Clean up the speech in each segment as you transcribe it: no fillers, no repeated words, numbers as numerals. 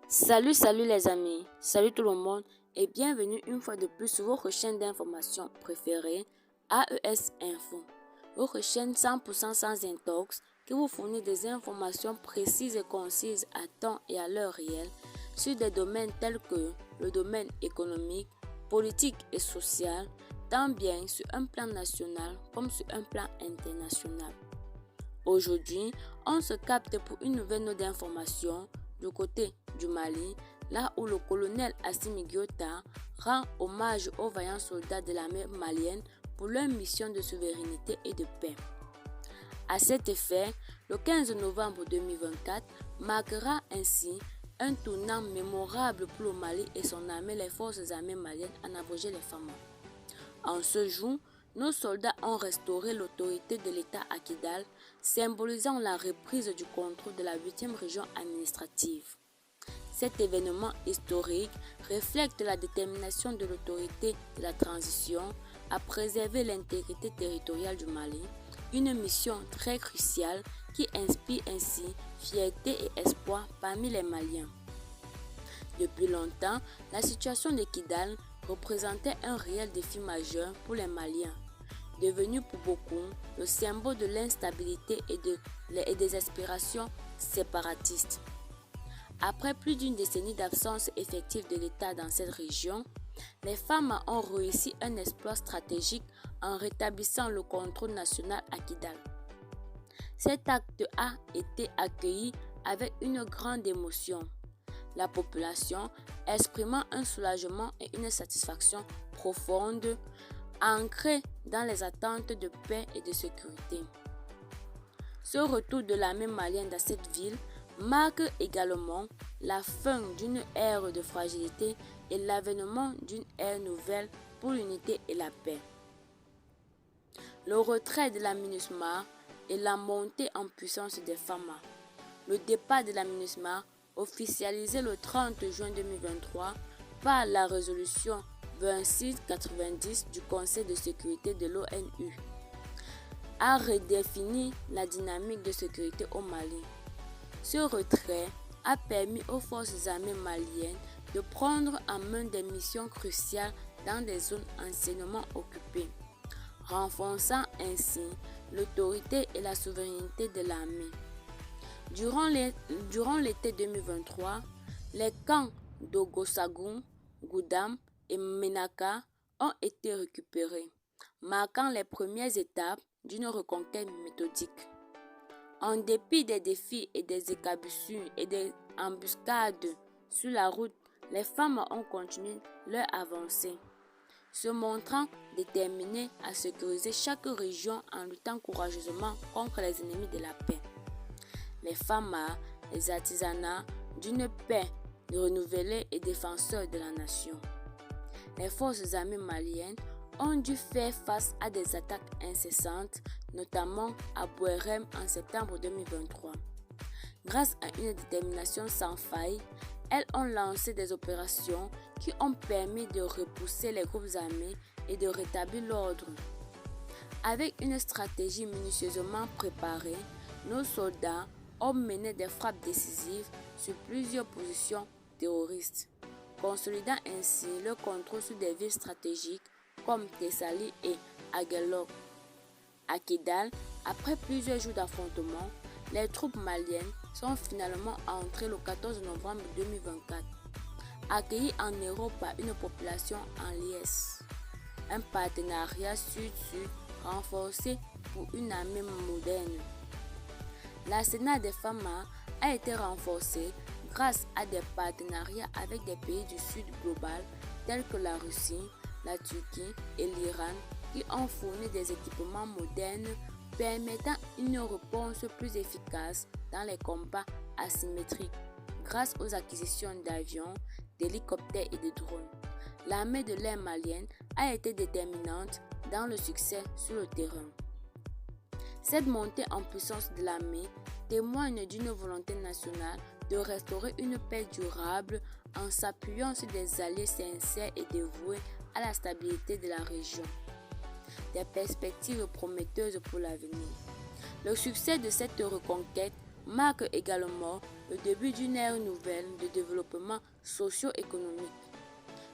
Salut les amis, salut tout le monde et bienvenue une fois de plus sur votre chaîne d'information préférée, AES Info. Votre chaîne 100% sans intox qui vous fournit des informations précises et concises à temps et à l'heure réelle sur des domaines tels que le domaine économique, politique et social, tant bien sur un plan national comme sur un plan international. Aujourd'hui, on se capte pour une nouvelle note d'information du côté du Mali, là où le colonel Assimi Goïta rend hommage aux vaillants soldats de l'armée malienne pour leur mission de souveraineté et de paix. À cet effet, le 15 novembre 2024 marquera ainsi un tournant mémorable pour le Mali et son armée, les forces armées maliennes en abrogé les femmes. En ce jour, nos soldats ont restauré l'autorité de l'État à Kidal, symbolisant la reprise du contrôle de la 8e région administrative. Cet événement historique reflète la détermination de l'autorité de la transition à préserver l'intégrité territoriale du Mali, une mission très cruciale qui inspire ainsi fierté et espoir parmi les Maliens. Depuis longtemps, la situation de Kidal représentait un réel défi majeur pour les Maliens, devenu pour beaucoup le symbole de l'instabilité et des aspirations séparatistes. Après plus d'une décennie d'absence effective de l'État dans cette région, les femmes ont réussi un exploit stratégique en rétablissant le contrôle national à Kidal. Cet acte a été accueilli avec une grande émotion, la population exprimant un soulagement et une satisfaction profonde, ancrée dans les attentes de paix et de sécurité. Ce retour de l'armée malienne dans cette ville marque également la fin d'une ère de fragilité et l'avènement d'une ère nouvelle pour l'unité et la paix. Le retrait de la MINUSMA et la montée en puissance des FAMA. Le départ de la MINUSMA, officialisé le 30 juin 2023 par la résolution 2690 du Conseil de sécurité de l'ONU, a redéfini la dynamique de sécurité au Mali. Ce retrait a permis aux forces armées maliennes de prendre en main des missions cruciales dans des zones anciennement occupées, renforçant ainsi l'autorité et la souveraineté de l'armée. Durant l'été 2023, les camps d'Ogosagou, Goudam et Menaka ont été récupérés, marquant les premières étapes d'une reconquête méthodique. En dépit des défis et des écablissures et des embuscades sur la route, les femmes ont continué leur avancée, se montrant déterminées à sécuriser chaque région en luttant courageusement contre les ennemis de la paix. Les femmes, les artisanats d'une paix renouvelée et défenseurs de la nation. Les forces armées maliennes ont dû faire face à des attaques incessantes, notamment à Bouérem en septembre 2023. Grâce à une détermination sans faille, elles ont lancé des opérations qui ont permis de repousser les groupes armés et de rétablir l'ordre. Avec une stratégie minutieusement préparée, nos soldats ont mené des frappes décisives sur plusieurs positions terroristes, consolidant ainsi le contrôle sur des villes stratégiques comme Tessalit et Aguelok. À Kidal, après plusieurs jours d'affrontements, les troupes maliennes sont finalement entrées le 14 novembre 2024, accueillies en héros par une population en liesse. Un partenariat sud-sud renforcé pour une armée moderne. L'arsenal des femmes a été renforcé grâce à des partenariats avec des pays du sud global tels que la Russie, la Turquie et l'Iran qui ont fourni des équipements modernes permettant une réponse plus efficace dans les combats asymétriques grâce aux acquisitions d'avions, d'hélicoptères et de drones. L'armée de l'air malienne a été déterminante dans le succès sur le terrain. Cette montée en puissance de l'armée témoigne d'une volonté nationale de restaurer une paix durable en s'appuyant sur des alliés sincères et dévoués à la stabilité de la région. Des perspectives prometteuses pour l'avenir. Le succès de cette reconquête marque également le début d'une ère nouvelle de développement socio-économique.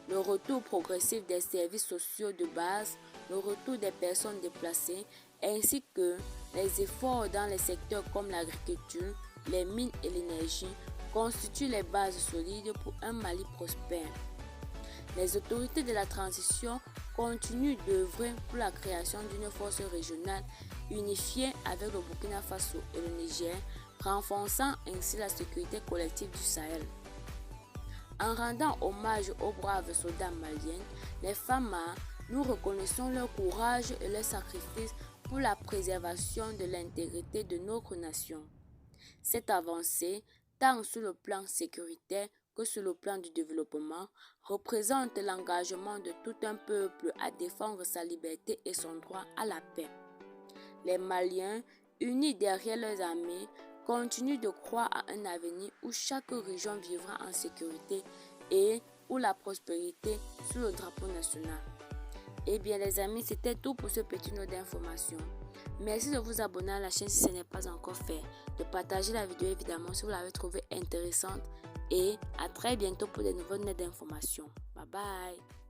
Le retour progressif des services sociaux de base, le retour des personnes déplacées, ainsi que les efforts dans les secteurs comme l'agriculture, les mines et l'énergie constituent les bases solides pour un Mali prospère. Les autorités de la transition continuent d'œuvrer pour la création d'une force régionale unifiée avec le Burkina Faso et le Niger, renforçant ainsi la sécurité collective du Sahel. En rendant hommage aux braves soldats maliens, les FAMA, nous reconnaissons leur courage et leur sacrifice pour la préservation de l'intégrité de notre nation. Cette avancée, tant sur le plan sécuritaire que sur le plan du développement, représente l'engagement de tout un peuple à défendre sa liberté et son droit à la paix. Les Maliens, unis derrière leurs armées, continuent de croire à un avenir où chaque région vivra en sécurité et où la prospérité sous le drapeau national. Eh bien les amis, c'était tout pour ce petit note d'information. Merci de vous abonner à la chaîne si ce n'est pas encore fait, de partager la vidéo évidemment si vous l'avez trouvée intéressante et à très bientôt pour de nouvelles notes d'information. Bye bye.